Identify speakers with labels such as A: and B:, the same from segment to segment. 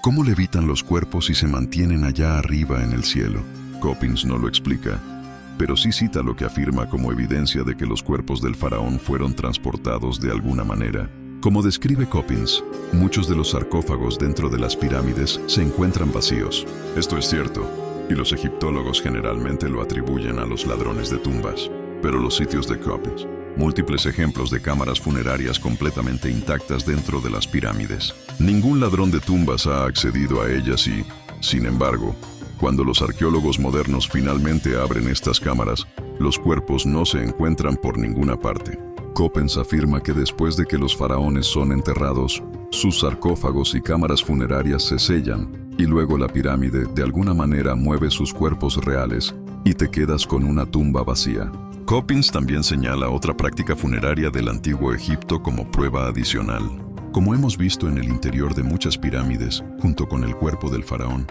A: ¿Cómo levitan los cuerpos y se mantienen allá arriba en el cielo? Coppins no lo explica, pero sí cita lo que afirma como evidencia de que los cuerpos del faraón fueron transportados de alguna manera. Como describe Coppins, muchos de los sarcófagos dentro de las pirámides se encuentran vacíos. Esto es cierto, y los egiptólogos generalmente lo atribuyen a los ladrones de tumbas. Pero los sitios de Coppins, múltiples ejemplos de cámaras funerarias completamente intactas dentro de las pirámides. Ningún ladrón de tumbas ha accedido a ellas y, sin embargo, cuando los arqueólogos modernos finalmente abren estas cámaras, los cuerpos no se encuentran por ninguna parte. Coppins afirma que después de que los faraones son enterrados, sus sarcófagos y cámaras funerarias se sellan, y luego la pirámide de alguna manera mueve sus cuerpos reales y te quedas con una tumba vacía. Coppins también señala otra práctica funeraria del antiguo Egipto como prueba adicional. Como hemos visto en el interior de muchas pirámides, junto con el cuerpo del faraón,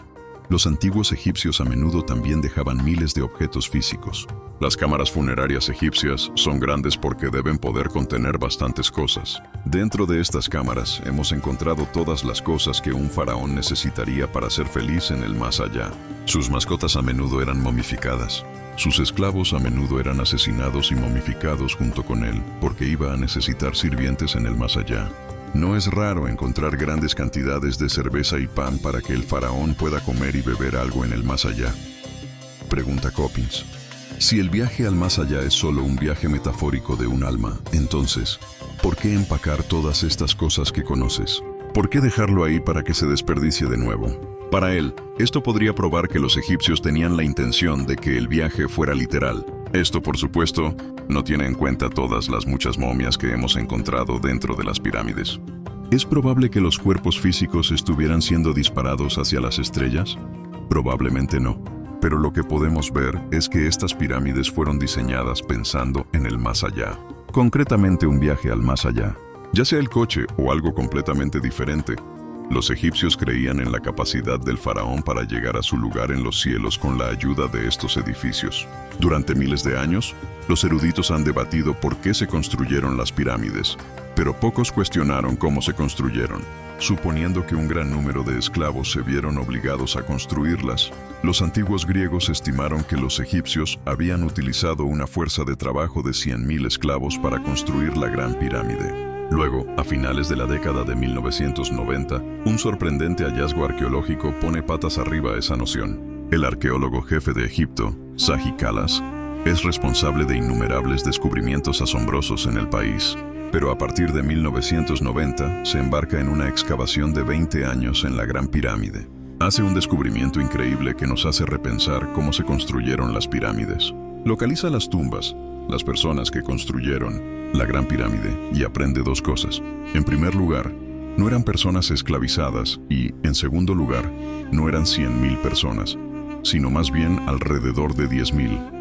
A: los antiguos egipcios a menudo también dejaban miles de objetos físicos. Las cámaras funerarias egipcias son grandes porque deben poder contener bastantes cosas. Dentro de estas cámaras hemos encontrado todas las cosas que un faraón necesitaría para ser feliz en el más allá. Sus mascotas a menudo eran momificadas. Sus esclavos a menudo eran asesinados y momificados junto con él, porque iba a necesitar sirvientes en el más allá. No es raro encontrar grandes cantidades de cerveza y pan para que el faraón pueda comer y beber algo en el más allá. Pregunta Coppins. Si el viaje al más allá es solo un viaje metafórico de un alma, entonces, ¿por qué empacar todas estas cosas que conoces? ¿Por qué dejarlo ahí para que se desperdicie de nuevo? Para él, esto podría probar que los egipcios tenían la intención de que el viaje fuera literal. Esto, por supuesto, no tiene en cuenta todas las muchas momias que hemos encontrado dentro de las pirámides. ¿Es probable que los cuerpos físicos estuvieran siendo disparados hacia las estrellas? Probablemente no. Pero lo que podemos ver es que estas pirámides fueron diseñadas pensando en el más allá. Concretamente un viaje al más allá. Ya sea el coche o algo completamente diferente, los egipcios creían en la capacidad del faraón para llegar a su lugar en los cielos con la ayuda de estos edificios. Durante miles de años, los eruditos han debatido por qué se construyeron las pirámides, pero pocos cuestionaron cómo se construyeron. Suponiendo que un gran número de esclavos se vieron obligados a construirlas, los antiguos griegos estimaron que los egipcios habían utilizado una fuerza de trabajo de 100.000 esclavos para construir la Gran Pirámide. Luego, a finales de la década de 1990, un sorprendente hallazgo arqueológico pone patas arriba esa noción. El arqueólogo jefe de Egipto, Zahi Kallas, es responsable de innumerables descubrimientos asombrosos en el país, pero a partir de 1990 se embarca en una excavación de 20 años en la Gran Pirámide. Hace un descubrimiento increíble que nos hace repensar cómo se construyeron las pirámides. Localiza las tumbas, las personas que construyeron la Gran Pirámide y aprende dos cosas. En primer lugar, no eran personas esclavizadas y, en segundo lugar, no eran 100.000 personas, sino más bien alrededor de 10.000.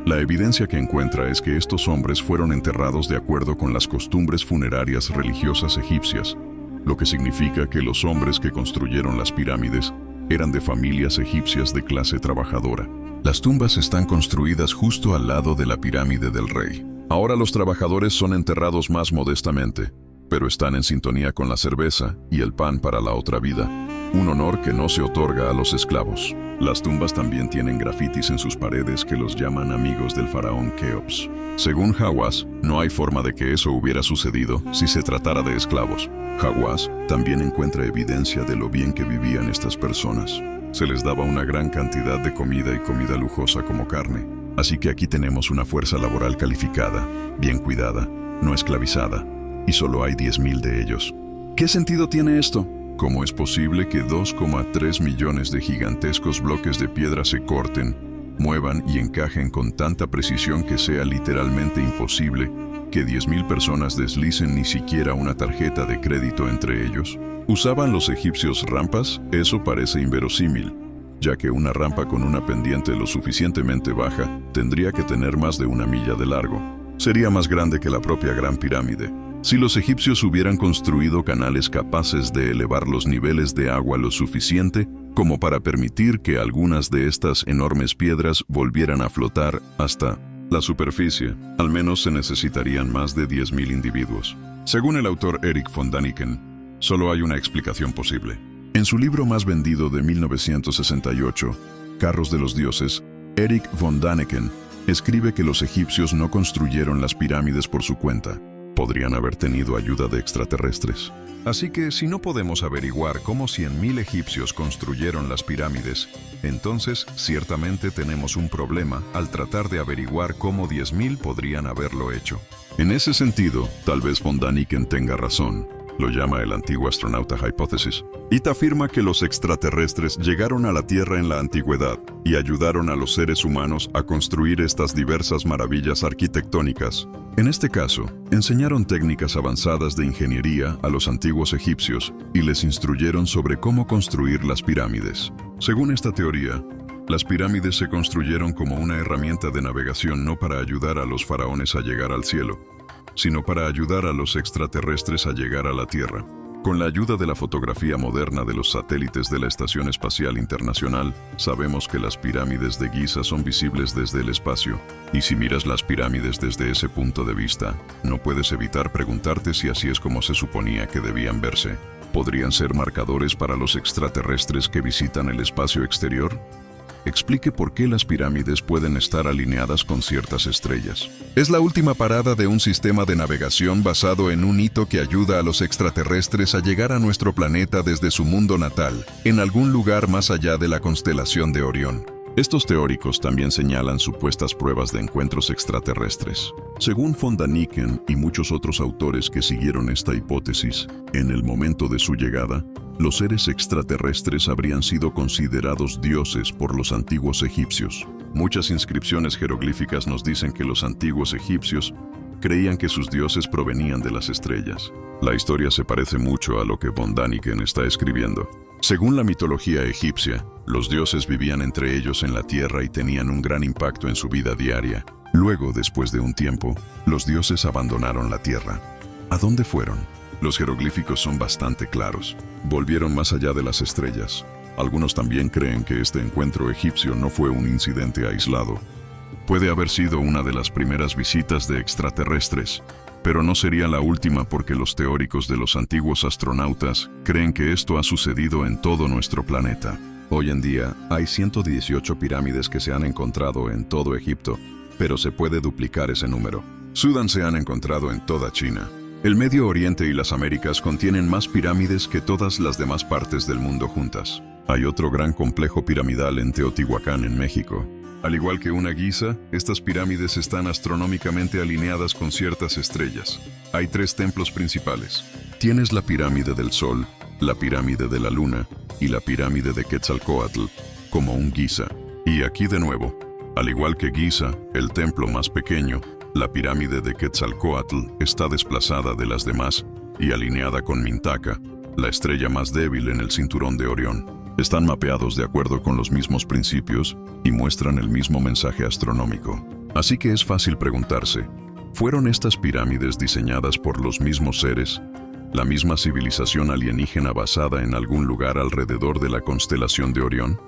A: La evidencia que encuentra es que estos hombres fueron enterrados de acuerdo con las costumbres funerarias religiosas egipcias, lo que significa que los hombres que construyeron las pirámides eran de familias egipcias de clase trabajadora. Las tumbas están construidas justo al lado de la pirámide del rey. Ahora los trabajadores son enterrados más modestamente, pero están en sintonía con la cerveza y el pan para la otra vida, un honor que no se otorga a los esclavos. Las tumbas también tienen grafitis en sus paredes que los llaman amigos del faraón Keops. Según Hawass, no hay forma de que eso hubiera sucedido si se tratara de esclavos. Hawass también encuentra evidencia de lo bien que vivían estas personas. Se les daba una gran cantidad de comida y comida lujosa como carne. Así que aquí tenemos una fuerza laboral calificada, bien cuidada, no esclavizada, y solo hay 10.000 de ellos. ¿Qué sentido tiene esto? ¿Cómo es posible que 2,3 millones de gigantescos bloques de piedra se corten, muevan y encajen con tanta precisión que sea literalmente imposible que 10.000 personas deslicen ni siquiera una tarjeta de crédito entre ellos? ¿Usaban los egipcios rampas? Eso parece inverosímil, ya que una rampa con una pendiente lo suficientemente baja tendría que tener más de 1 milla de largo. Sería más grande que la propia Gran Pirámide. Si los egipcios hubieran construido canales capaces de elevar los niveles de agua lo suficiente como para permitir que algunas de estas enormes piedras volvieran a flotar hasta la superficie, al menos se necesitarían más de 10.000 individuos. Según el autor Eric von Daniken, Solo hay una explicación posible. En su libro más vendido de 1968, Carros de los Dioses, Erich von Däniken escribe que los egipcios no construyeron las pirámides por su cuenta. Podrían haber tenido ayuda de extraterrestres. Así que si no podemos averiguar cómo 100.000 egipcios construyeron las pirámides, entonces ciertamente tenemos un problema al tratar de averiguar cómo 10.000 podrían haberlo hecho. En ese sentido, tal vez von Däniken tenga razón. Lo llama el antiguo astronauta hipótesis. It afirma que los extraterrestres llegaron a la Tierra en la antigüedad y ayudaron a los seres humanos a construir estas diversas maravillas arquitectónicas. En este caso, enseñaron técnicas avanzadas de ingeniería a los antiguos egipcios y les instruyeron sobre cómo construir las pirámides. Según esta teoría, las pirámides se construyeron como una herramienta de navegación no para ayudar a los faraones a llegar al cielo, sino para ayudar a los extraterrestres a llegar a la Tierra. Con la ayuda de la fotografía moderna de los satélites de la Estación Espacial Internacional, sabemos que las pirámides de Giza son visibles desde el espacio. Y si miras las pirámides desde ese punto de vista, no puedes evitar preguntarte si así es como se suponía que debían verse. ¿Podrían ser marcadores para los extraterrestres que visitan el espacio exterior? Explique por qué las pirámides pueden estar alineadas con ciertas estrellas. Es la última parada de un sistema de navegación basado en un hito que ayuda a los extraterrestres a llegar a nuestro planeta desde su mundo natal, en algún lugar más allá de la constelación de Orión. Estos teóricos también señalan supuestas pruebas de encuentros extraterrestres. Según von Däniken y muchos otros autores que siguieron esta hipótesis, en el momento de su llegada, los seres extraterrestres habrían sido considerados dioses por los antiguos egipcios. Muchas inscripciones jeroglíficas nos dicen que los antiguos egipcios creían que sus dioses provenían de las estrellas. La historia se parece mucho a lo que von Däniken está escribiendo. Según la mitología egipcia, los dioses vivían entre ellos en la tierra y tenían un gran impacto en su vida diaria. Luego, después de un tiempo, los dioses abandonaron la tierra. ¿A dónde fueron? Los jeroglíficos son bastante claros. Volvieron más allá de las estrellas. Algunos también creen que este encuentro egipcio no fue un incidente aislado. Puede haber sido una de las primeras visitas de extraterrestres, pero no sería la última porque los teóricos de los antiguos astronautas creen que esto ha sucedido en todo nuestro planeta. Hoy en día, hay 118 pirámides que se han encontrado en todo Egipto, pero se puede duplicar ese número. Sudán se han encontrado en toda China. El Medio Oriente y las Américas contienen más pirámides que todas las demás partes del mundo juntas. Hay otro gran complejo piramidal en Teotihuacán, en México. Al igual que una Giza, estas pirámides están astronómicamente alineadas con ciertas estrellas. Hay 3 templos principales. Tienes la pirámide del Sol, la pirámide de la Luna y la pirámide de Quetzalcóatl, como un Giza. Y aquí de nuevo, al igual que Giza, el templo más pequeño, la pirámide de Quetzalcóatl está desplazada de las demás y alineada con Mintaka, la estrella más débil en el cinturón de Orión. Están mapeados de acuerdo con los mismos principios y muestran el mismo mensaje astronómico. Así que es fácil preguntarse, ¿fueron estas pirámides diseñadas por los mismos seres? ¿La misma civilización alienígena basada en algún lugar alrededor de la constelación de Orión?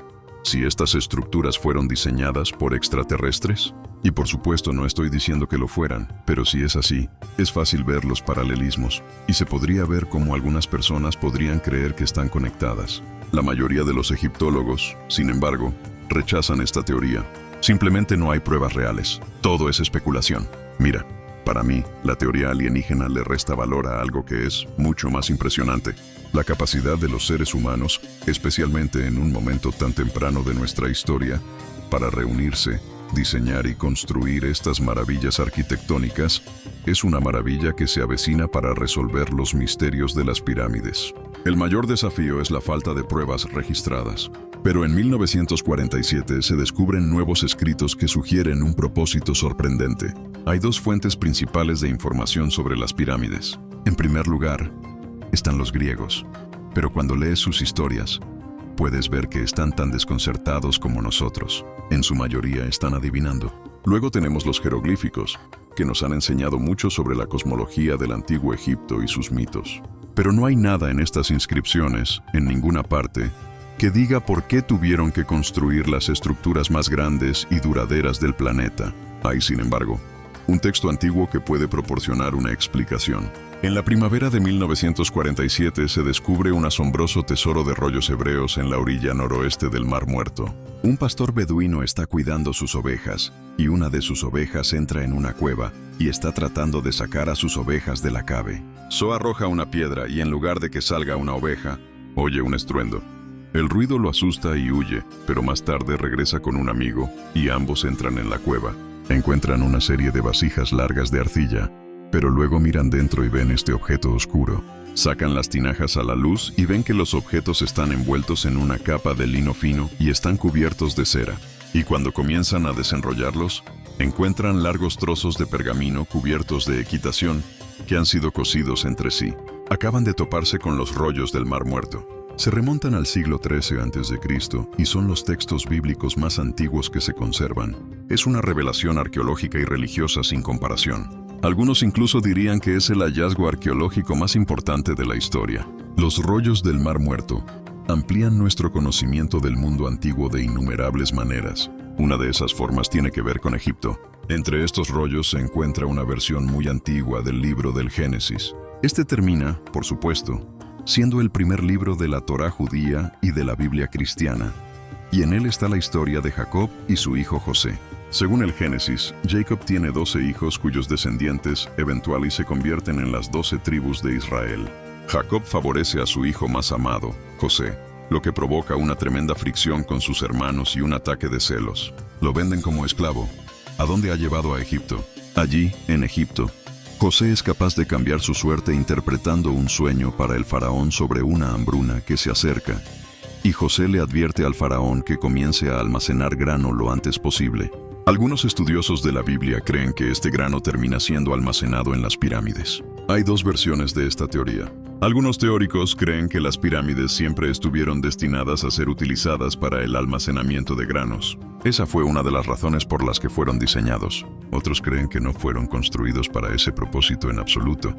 A: Si estas estructuras fueron diseñadas por extraterrestres? Y por supuesto no estoy diciendo que lo fueran, pero si es así, es fácil ver los paralelismos, y se podría ver cómo algunas personas podrían creer que están conectadas. La mayoría de los egiptólogos, sin embargo, rechazan esta teoría. Simplemente no hay pruebas reales. Todo es especulación. Mira, para mí, la teoría alienígena le resta valor a algo que es mucho más impresionante. La capacidad de los seres humanos, especialmente en un momento tan temprano de nuestra historia, para reunirse, diseñar y construir estas maravillas arquitectónicas, es una maravilla que se avecina para resolver los misterios de las pirámides. El mayor desafío es la falta de pruebas registradas. Pero en 1947 se descubren nuevos escritos que sugieren un propósito sorprendente. Hay 2 fuentes principales de información sobre las pirámides. En primer lugar, están los griegos. Pero cuando lees sus historias, puedes ver que están tan desconcertados como nosotros. En su mayoría están adivinando. Luego tenemos los jeroglíficos, que nos han enseñado mucho sobre la cosmología del antiguo Egipto y sus mitos. Pero no hay nada en estas inscripciones, en ninguna parte, que diga por qué tuvieron que construir las estructuras más grandes y duraderas del planeta. Hay, sin embargo, un texto antiguo que puede proporcionar una explicación. En la primavera de 1947 se descubre un asombroso tesoro de rollos hebreos en la orilla noroeste del Mar Muerto. Un pastor beduino está cuidando sus ovejas, y una de sus ovejas entra en una cueva y está tratando de sacar a sus ovejas de la cave. So arroja una piedra y en lugar de que salga una oveja, oye un estruendo. El ruido lo asusta y huye, pero más tarde regresa con un amigo y ambos entran en la cueva. Encuentran una serie de vasijas largas de arcilla, pero luego miran dentro y ven este objeto oscuro. Sacan las tinajas a la luz y ven que los objetos están envueltos en una capa de lino fino y están cubiertos de cera. Y cuando comienzan a desenrollarlos, encuentran largos trozos de pergamino cubiertos de equitación que han sido cosidos entre sí. Acaban de toparse con los rollos del Mar Muerto. Se remontan al siglo XIII a.C. y son los textos bíblicos más antiguos que se conservan. Es una revelación arqueológica y religiosa sin comparación. Algunos incluso dirían que es el hallazgo arqueológico más importante de la historia. Los rollos del Mar Muerto amplían nuestro conocimiento del mundo antiguo de innumerables maneras. Una de esas formas tiene que ver con Egipto. Entre estos rollos se encuentra una versión muy antigua del libro del Génesis. Este termina, por supuesto, siendo el primer libro de la Torá judía y de la Biblia cristiana, y en él está la historia de Jacob y su hijo José. Según el Génesis, Jacob tiene 12 hijos cuyos descendientes eventualmente se convierten en las 12 tribus de Israel. Jacob favorece a su hijo más amado, José, lo que provoca una tremenda fricción con sus hermanos y un ataque de celos. Lo venden como esclavo. ¿A dónde ha llevado a Egipto? Allí, en Egipto, José es capaz de cambiar su suerte interpretando un sueño para el faraón sobre una hambruna que se acerca, y José le advierte al faraón que comience a almacenar grano lo antes posible. Algunos estudiosos de la Biblia creen que este grano termina siendo almacenado en las pirámides. Hay dos versiones de esta teoría. Algunos teóricos creen que las pirámides siempre estuvieron destinadas a ser utilizadas para el almacenamiento de granos. Esa fue una de las razones por las que fueron diseñados. Otros creen que no fueron construidos para ese propósito en absoluto,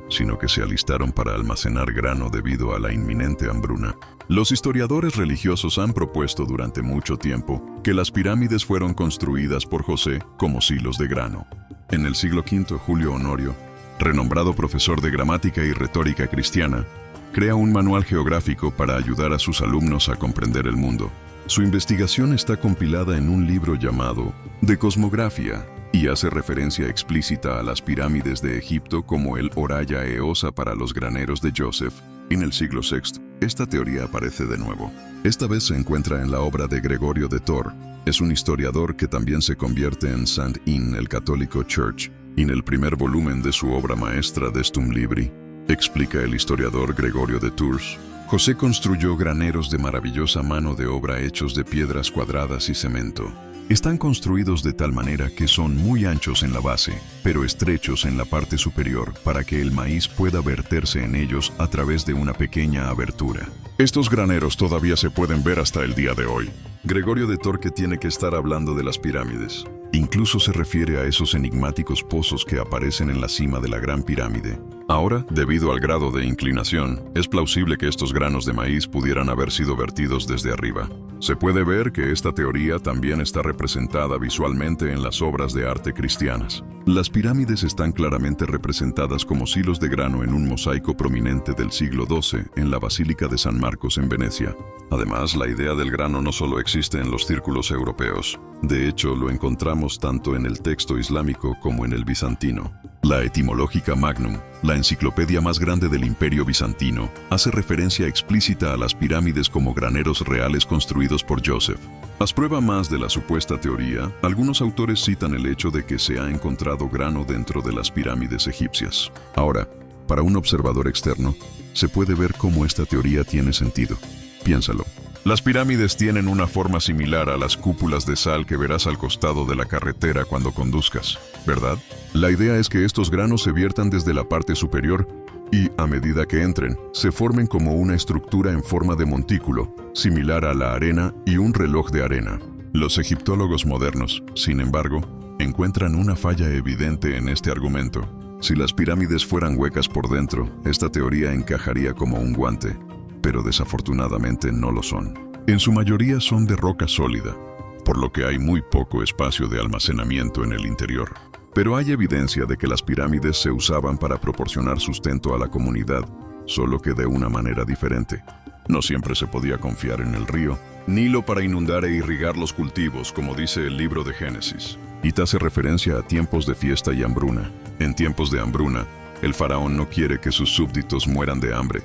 A: sino que se alistaron para almacenar grano debido a la inminente hambruna. Los historiadores religiosos han propuesto durante mucho tiempo que las pirámides fueron construidas por José como silos de grano. En el siglo V, Julio Honorio, renombrado profesor de gramática y retórica cristiana, crea un manual geográfico para ayudar a sus alumnos a comprender el mundo. Su investigación está compilada en un libro llamado De Cosmografía y hace referencia explícita a las pirámides de Egipto como el Oraya e Osa para los graneros de Joseph. En el siglo VI, esta teoría aparece de nuevo. Esta vez se encuentra en la obra de Gregorio de Tours. Es un historiador que también se convierte en Saint in el Catholic Church. En el primer volumen de su obra maestra Destum Libri, explica el historiador Gregorio de Tours, José construyó graneros de maravillosa mano de obra hechos de piedras cuadradas y cemento. Están construidos de tal manera que son muy anchos en la base, pero estrechos en la parte superior para que el maíz pueda verterse en ellos a través de una pequeña abertura. Estos graneros todavía se pueden ver hasta el día de hoy. Gregorio de Tours tiene que estar hablando de las pirámides. Incluso se refiere a esos enigmáticos pozos que aparecen en la cima de la Gran Pirámide. Ahora, debido al grado de inclinación, es plausible que estos granos de maíz pudieran haber sido vertidos desde arriba. Se puede ver que esta teoría también está representada visualmente en las obras de arte cristianas. Las pirámides están claramente representadas como silos de grano en un mosaico prominente del siglo XII en la Basílica de San Marcos en Venecia. Además, la idea del grano no solo existe en los círculos europeos. De hecho, lo encontramos tanto en el texto islámico como en el bizantino. La Etimológica Magnum, la enciclopedia más grande del Imperio Bizantino, hace referencia explícita a las pirámides como graneros reales construidos por Joseph. As prueba más de la supuesta teoría, algunos autores citan el hecho de que se ha encontrado grano dentro de las pirámides egipcias. Ahora, para un observador externo, se puede ver cómo esta teoría tiene sentido. Piénsalo. Las pirámides tienen una forma similar a las cúpulas de sal que verás al costado de la carretera cuando conduzcas, ¿verdad? La idea es que estos granos se viertan desde la parte superior y, a medida que entren, se formen como una estructura en forma de montículo, similar a la arena y un reloj de arena. Los egiptólogos modernos, sin embargo, encuentran una falla evidente en este argumento. Si las pirámides fueran huecas por dentro, esta teoría encajaría como un guante, pero desafortunadamente no lo son. En su mayoría son de roca sólida, por lo que hay muy poco espacio de almacenamiento en el interior. Pero hay evidencia de que las pirámides se usaban para proporcionar sustento a la comunidad, solo que de una manera diferente. No siempre se podía confiar en el río Nilo para inundar e irrigar los cultivos, como dice el libro de Génesis. Y hace referencia a tiempos de fiesta y hambruna. En tiempos de hambruna, el faraón no quiere que sus súbditos mueran de hambre,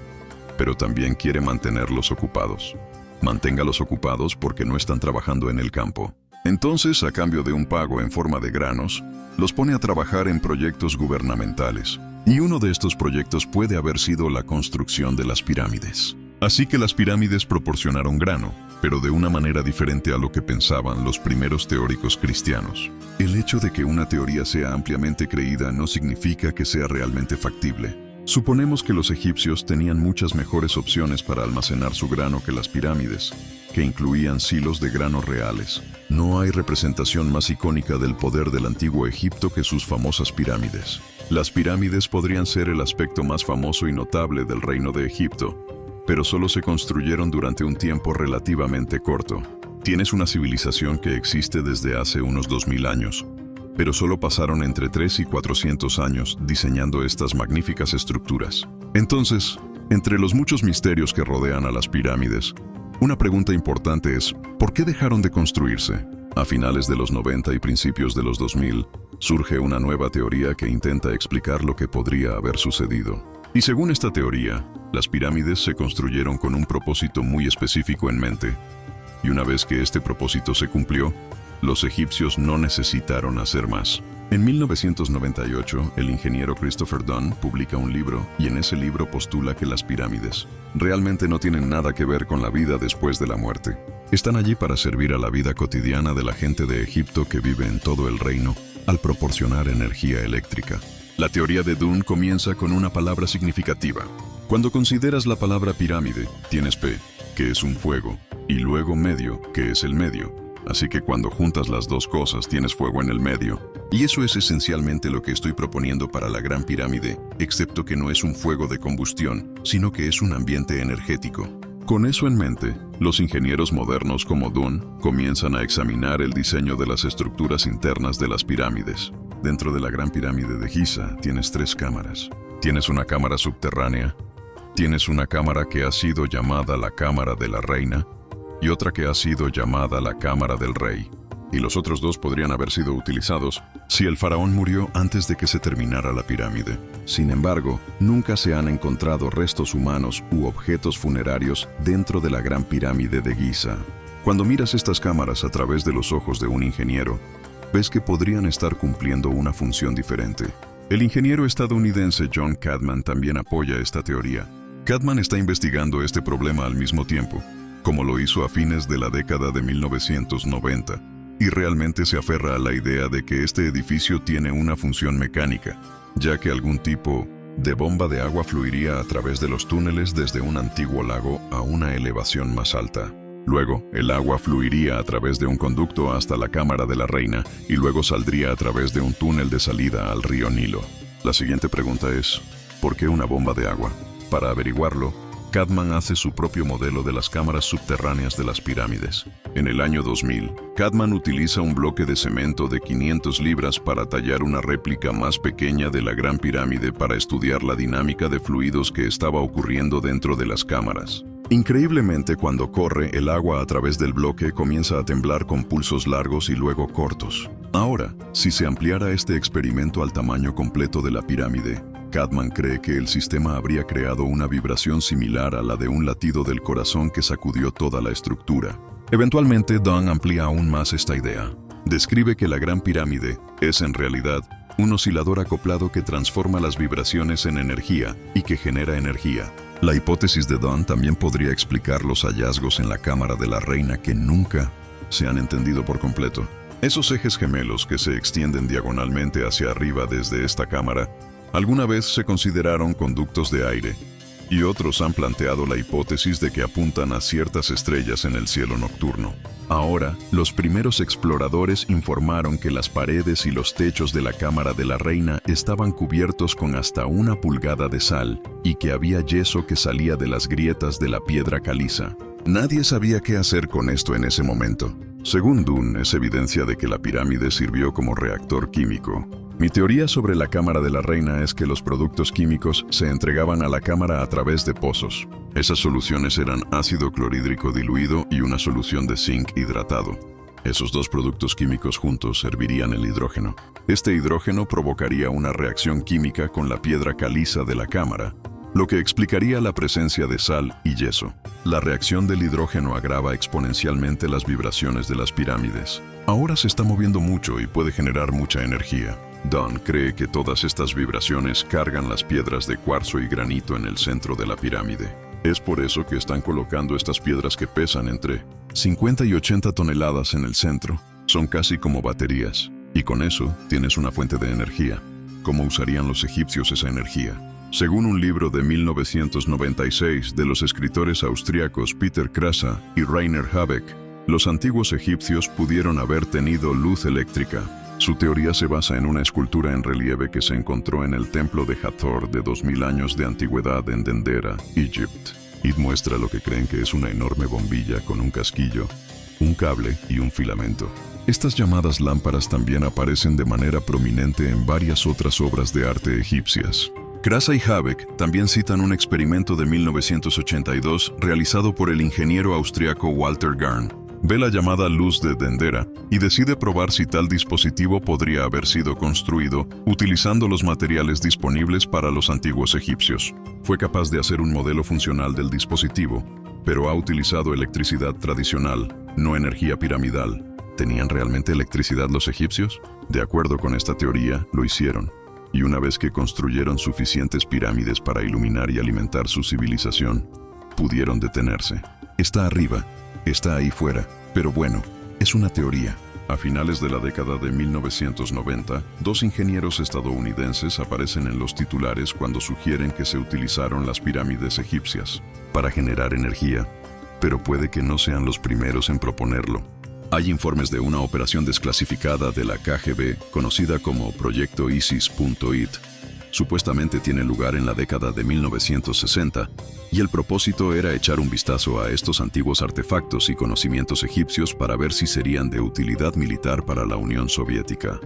A: pero también quiere mantenerlos ocupados. Manténgalos ocupados porque no están trabajando en el campo. Entonces, a cambio de un pago en forma de granos, los pone a trabajar en proyectos gubernamentales. Y uno de estos proyectos puede haber sido la construcción de las pirámides. Así que las pirámides proporcionaron grano, pero de una manera diferente a lo que pensaban los primeros teóricos cristianos. El hecho de que una teoría sea ampliamente creída no significa que sea realmente factible. Suponemos que los egipcios tenían muchas mejores opciones para almacenar su grano que las pirámides, que incluían silos de grano reales. No hay representación más icónica del poder del antiguo Egipto que sus famosas pirámides. Las pirámides podrían ser el aspecto más famoso y notable del reino de Egipto, pero solo se construyeron durante un tiempo relativamente corto. Tienes una civilización que existe desde hace unos 2000 años, pero solo pasaron entre 3 y 400 años diseñando estas magníficas estructuras. Entonces, entre los muchos misterios que rodean a las pirámides, una pregunta importante es, ¿por qué dejaron de construirse? A finales de los 90 y principios de los 2000, surge una nueva teoría que intenta explicar lo que podría haber sucedido. Y según esta teoría, las pirámides se construyeron con un propósito muy específico en mente. Y una vez que este propósito se cumplió, los egipcios no necesitaron hacer más. En 1998, el ingeniero Christopher Dunn publica un libro y en ese libro postula que las pirámides realmente no tienen nada que ver con la vida después de la muerte. Están allí para servir a la vida cotidiana de la gente de Egipto que vive en todo el reino, al proporcionar energía eléctrica. La teoría de Dunn comienza con una palabra significativa. Cuando consideras la palabra pirámide, tienes P, que es un fuego, y luego medio, que es el medio. Así que cuando juntas las dos cosas tienes fuego en el medio. Y eso es esencialmente lo que estoy proponiendo para la Gran Pirámide, excepto que no es un fuego de combustión, sino que es un ambiente energético. Con eso en mente, los ingenieros modernos como Dunn comienzan a examinar el diseño de las estructuras internas de las pirámides. Dentro de la Gran Pirámide de Giza tienes 3 cámaras. Tienes una cámara subterránea, tienes una cámara que ha sido llamada la Cámara de la Reina y otra que ha sido llamada la Cámara del Rey. Y los otros 2 podrían haber sido utilizados si el faraón murió antes de que se terminara la pirámide. Sin embargo, nunca se han encontrado restos humanos u objetos funerarios dentro de la Gran Pirámide de Giza. Cuando miras estas cámaras a través de los ojos de un ingeniero, ves que podrían estar cumpliendo una función diferente. El ingeniero estadounidense John Cadman también apoya esta teoría. Cadman está investigando este problema al mismo tiempo, como lo hizo a fines de la década de 1990, y realmente se aferra a la idea de que este edificio tiene una función mecánica, ya que algún tipo de bomba de agua fluiría a través de los túneles desde un antiguo lago a una elevación más alta. Luego, el agua fluiría a través de un conducto hasta la Cámara de la Reina y luego saldría a través de un túnel de salida al río Nilo. La siguiente pregunta es, ¿por qué una bomba de agua? Para averiguarlo, Cadman hace su propio modelo de las cámaras subterráneas de las pirámides. En el año 2000, Cadman utiliza un bloque de cemento de 500 libras para tallar una réplica más pequeña de la Gran Pirámide para estudiar la dinámica de fluidos que estaba ocurriendo dentro de las cámaras. Increíblemente, cuando corre, el agua a través del bloque comienza a temblar con pulsos largos y luego cortos. Ahora, si se ampliara este experimento al tamaño completo de la pirámide, Cadman cree que el sistema habría creado una vibración similar a la de un latido del corazón que sacudió toda la estructura. Eventualmente, Dunn amplía aún más esta idea. Describe que la Gran Pirámide es en realidad un oscilador acoplado que transforma las vibraciones en energía y que genera energía. La hipótesis de Dunn también podría explicar los hallazgos en la Cámara de la Reina que nunca se han entendido por completo. Esos ejes gemelos que se extienden diagonalmente hacia arriba desde esta cámara alguna vez se consideraron conductos de aire, y otros han planteado la hipótesis de que apuntan a ciertas estrellas en el cielo nocturno. Ahora, los primeros exploradores informaron que las paredes y los techos de la Cámara de la Reina estaban cubiertos con hasta 1 pulgada de sal y que había yeso que salía de las grietas de la piedra caliza. Nadie sabía qué hacer con esto en ese momento. Según Dunn, es evidencia de que la pirámide sirvió como reactor químico. Mi teoría sobre la cámara de la reina es que los productos químicos se entregaban a la cámara a través de pozos. Esas soluciones eran ácido clorhídrico diluido y una solución de zinc hidratado. Esos dos productos químicos juntos servirían el hidrógeno. Este hidrógeno provocaría una reacción química con la piedra caliza de la cámara, lo que explicaría la presencia de sal y yeso. La reacción del hidrógeno agrava exponencialmente las vibraciones de las pirámides. Ahora se está moviendo mucho y puede generar mucha energía. Don cree que todas estas vibraciones cargan las piedras de cuarzo y granito en el centro de la pirámide. Es por eso que están colocando estas piedras que pesan entre 50 y 80 toneladas en el centro. Son casi como baterías. Y con eso tienes una fuente de energía. ¿Cómo usarían los egipcios esa energía? Según un libro de 1996 de los escritores austriacos Peter Krasa y Rainer Habeck, los antiguos egipcios pudieron haber tenido luz eléctrica. Su teoría se basa en una escultura en relieve que se encontró en el templo de Hathor de 2000 años de antigüedad en Dendera, Egipto. Y muestra lo que creen que es una enorme bombilla con un casquillo, un cable y un filamento. Estas llamadas lámparas también aparecen de manera prominente en varias otras obras de arte egipcias. Krasa y Habeck también citan un experimento de 1982 realizado por el ingeniero austriaco Walter Garn. Ve la llamada luz de Dendera y decide probar si tal dispositivo podría haber sido construido utilizando los materiales disponibles para los antiguos egipcios. Fue capaz de hacer un modelo funcional del dispositivo, pero ha utilizado electricidad tradicional, no energía piramidal. ¿Tenían realmente electricidad los egipcios? De acuerdo con esta teoría, lo hicieron. Y una vez que construyeron suficientes pirámides para iluminar y alimentar su civilización, pudieron detenerse. Está arriba. Está ahí fuera, pero bueno, es una teoría. A finales de la década de 1990, dos ingenieros estadounidenses aparecen en los titulares cuando sugieren que se utilizaron las pirámides egipcias para generar energía, pero puede que no sean los primeros en proponerlo. Hay informes de una operación desclasificada de la KGB, conocida como Proyecto ISIS.IT. Supuestamente tiene lugar en la década de 1960, y el propósito era echar un vistazo a estos antiguos artefactos y conocimientos egipcios para ver si serían de utilidad militar para la Unión Soviética.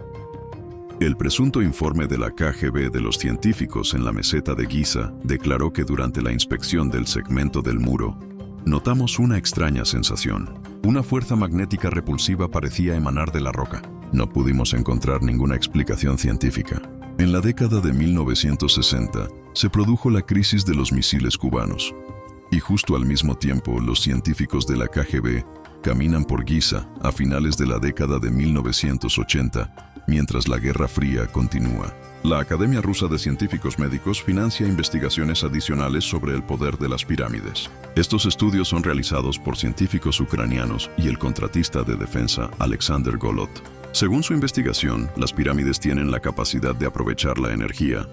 A: El presunto informe de la KGB de los científicos en la meseta de Giza declaró que durante la inspección del segmento del muro, notamos una extraña sensación. Una fuerza magnética repulsiva parecía emanar de la roca. No pudimos encontrar ninguna explicación científica. En la década de 1960 se produjo la crisis de los misiles cubanos. Y justo al mismo tiempo, los científicos de la KGB caminan por Giza a finales de la década de 1980, mientras la Guerra Fría continúa. La Academia Rusa de Científicos Médicos financia investigaciones adicionales sobre el poder de las pirámides. Estos estudios son realizados por científicos ucranianos y el contratista de defensa Alexander Golod. Según su investigación, las pirámides tienen la capacidad de aprovechar la energía,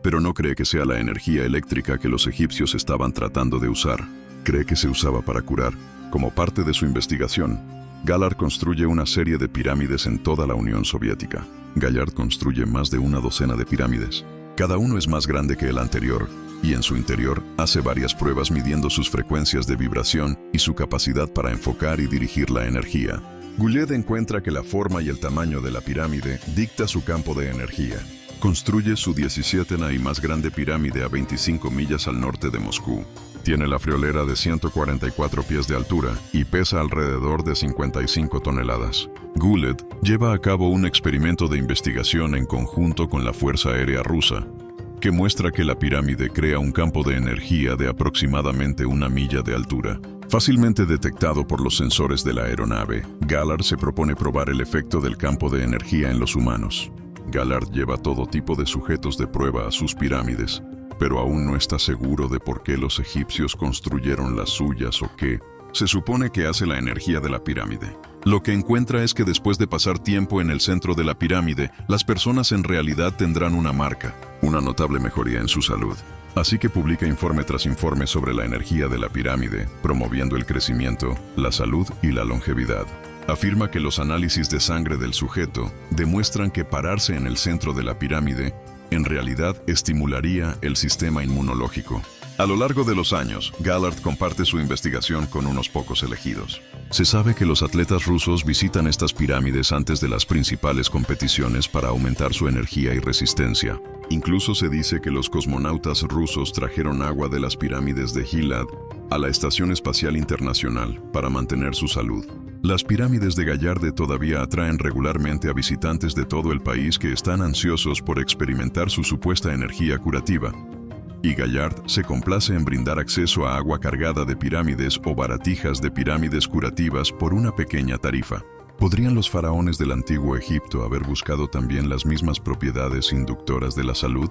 A: pero no cree que sea la energía eléctrica que los egipcios estaban tratando de usar. Cree que se usaba para curar. Como parte de su investigación, Gallard construye una serie de pirámides en toda la Unión Soviética. Gallard construye más de una docena de pirámides. Cada uno es más grande que el anterior, y en su interior hace varias pruebas midiendo sus frecuencias de vibración y su capacidad para enfocar y dirigir la energía. Guled encuentra que la forma y el tamaño de la pirámide dicta su campo de energía. Construye su 17ª y más grande pirámide a 25 millas al norte de Moscú. Tiene la friolera de 144 pies de altura y pesa alrededor de 55 toneladas. Guled lleva a cabo un experimento de investigación en conjunto con la Fuerza Aérea Rusa, que muestra que la pirámide crea un campo de energía de aproximadamente 1 milla de altura. Fácilmente detectado por los sensores de la aeronave, Gallard se propone probar el efecto del campo de energía en los humanos. Gallard lleva todo tipo de sujetos de prueba a sus pirámides, pero aún no está seguro de por qué los egipcios construyeron las suyas o qué se supone que hace la energía de la pirámide. Lo que encuentra es que después de pasar tiempo en el centro de la pirámide, las personas en realidad tendrán una marca, una notable mejoría en su salud. Así que publica informe tras informe sobre la energía de la pirámide, promoviendo el crecimiento, la salud y la longevidad. Afirma que los análisis de sangre del sujeto demuestran que pararse en el centro de la pirámide en realidad estimularía el sistema inmunológico. A lo largo de los años, Gallard comparte su investigación con unos pocos elegidos. Se sabe que los atletas rusos visitan estas pirámides antes de las principales competiciones para aumentar su energía y resistencia. Incluso se dice que los cosmonautas rusos trajeron agua de las pirámides de Gilad a la Estación Espacial Internacional para mantener su salud. Las pirámides de Gallarde todavía atraen regularmente a visitantes de todo el país que están ansiosos por experimentar su supuesta energía curativa. Y Gallard se complace en brindar acceso a agua cargada de pirámides o baratijas de pirámides curativas por una pequeña tarifa. ¿Podrían los faraones del antiguo Egipto haber buscado también las mismas propiedades inductoras de la salud?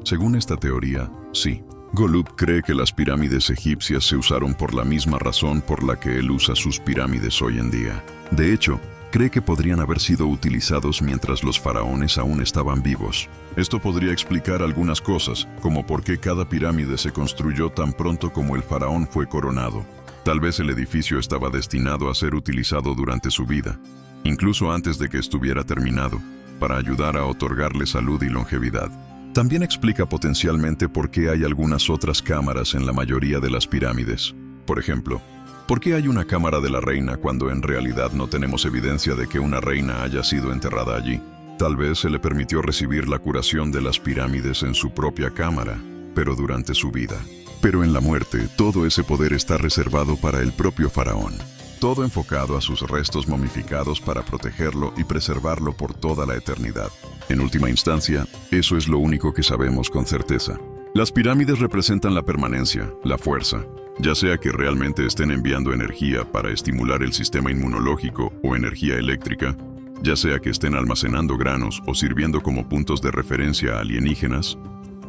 A: Según esta teoría, sí. Golub cree que las pirámides egipcias se usaron por la misma razón por la que él usa sus pirámides hoy en día. De hecho, cree que podrían haber sido utilizados mientras los faraones aún estaban vivos. Esto podría explicar algunas cosas, como por qué cada pirámide se construyó tan pronto como el faraón fue coronado. Tal vez el edificio estaba destinado a ser utilizado durante su vida, incluso antes de que estuviera terminado, para ayudar a otorgarle salud y longevidad. También explica potencialmente por qué hay algunas otras cámaras en la mayoría de las pirámides. Por ejemplo, ¿por qué hay una cámara de la reina cuando en realidad no tenemos evidencia de que una reina haya sido enterrada allí? Tal vez se le permitió recibir la curación de las pirámides en su propia cámara, pero durante su vida. Pero en la muerte, todo ese poder está reservado para el propio faraón. Todo enfocado a sus restos momificados para protegerlo y preservarlo por toda la eternidad. En última instancia, eso es lo único que sabemos con certeza. Las pirámides representan la permanencia, la fuerza, ya sea que realmente estén enviando energía para estimular el sistema inmunológico o energía eléctrica, ya sea que estén almacenando granos o sirviendo como puntos de referencia a alienígenas.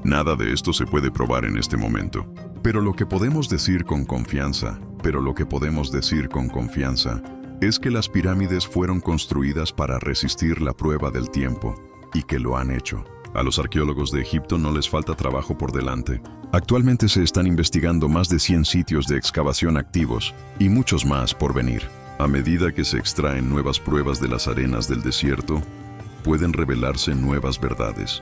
A: Nada de esto se puede probar en este momento. Pero lo que podemos decir con confianza es que las pirámides fueron construidas para resistir la prueba del tiempo y que lo han hecho. A los arqueólogos de Egipto no les falta trabajo por delante. Actualmente se están investigando más de 100 sitios de excavación activos y muchos más por venir. A medida que se extraen nuevas pruebas de las arenas del desierto, pueden revelarse nuevas verdades.